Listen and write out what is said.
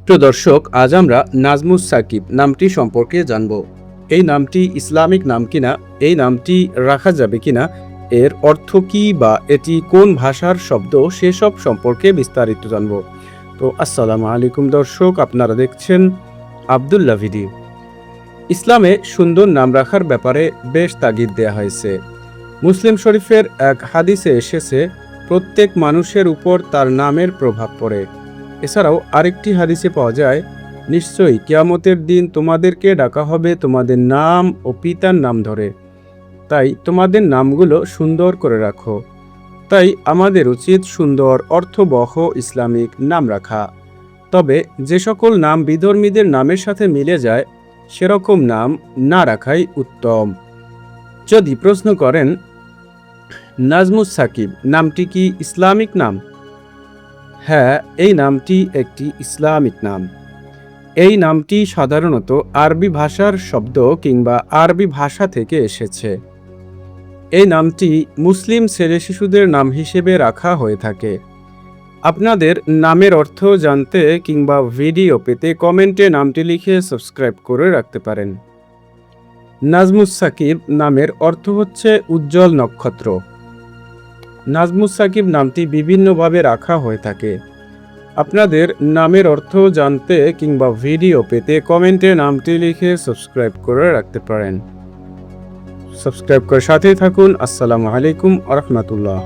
প্রিয় দর্শক, আজ আমরা নাজমুস সাকিব নামটি সম্পর্কে জানব। এই নামটি ইসলামিক নাম কিনা, এই নামটি রাখা যাবে কিনা, এর অর্থ কি বা এটি কোন ভাষার শব্দ, সেসব সম্পর্কে বিস্তারিত জানব। তো আসসালামু আলাইকুম দর্শক, আপনারা দেখছেন আবদুল্লাহ ভিডি। ইসলামে সুন্দর নাম রাখার ব্যাপারে বেশ তাগিদ দেয়া হয়েছে। মুসলিম শরীফের এক হাদিসে এসেছে, প্রত্যেক মানুষের উপর তার নামের প্রভাব পড়ে। এছাড়াও আরেকটি হাদিসে পাওয়া যায়, নিশ্চয়ই কিয়ামতের দিন তোমাদেরকে ডাকা হবে তোমাদের নাম ও পিতার নাম ধরে, তাই তোমাদের নামগুলো সুন্দর করে রাখো। তাই আমাদের উচিত সুন্দর অর্থবহ ইসলামিক নাম রাখা। তবে যে সকল নাম বিধর্মীদের নামের সাথে মিলে যায়, সেরকম নাম না রাখাই উত্তম। যদি প্রশ্ন করেন, নাজমুস সাকিব নামটি কি ইসলামিক নাম? হ্যাঁ, এই নামটি একটি ইসলামিক নাম। এই নামটি সাধারণত আরবি ভাষার শব্দ কিংবা আরবি ভাষা থেকে এসেছে। এই নামটি মুসলিম ছেলে শিশুদের নাম হিসেবে রাখা হয়ে থাকে। আপনাদের নামের অর্থ জানতে কিংবা ভিডিও পেতে কমেন্টে নামটি লিখে সাবস্ক্রাইব করে রাখতে পারেন। নাজমুস সাকিব নামের অর্থ হচ্ছে উজ্জ্বল নক্ষত্র। নাজমুস সাকিব নামটি বিভিন্নভাবে রাখা হয়ে থাকে। আপনাদের নামের অর্থ জানতে কিংবা ভিডিও পেতে কমেন্টে নামটি লিখে সাবস্ক্রাইব করে রাখতে পারেন। সাবস্ক্রাইব করে সাথেই থাকুন। আসসালামু আলাইকুম ওয়া রাহমাতুল্লাহ।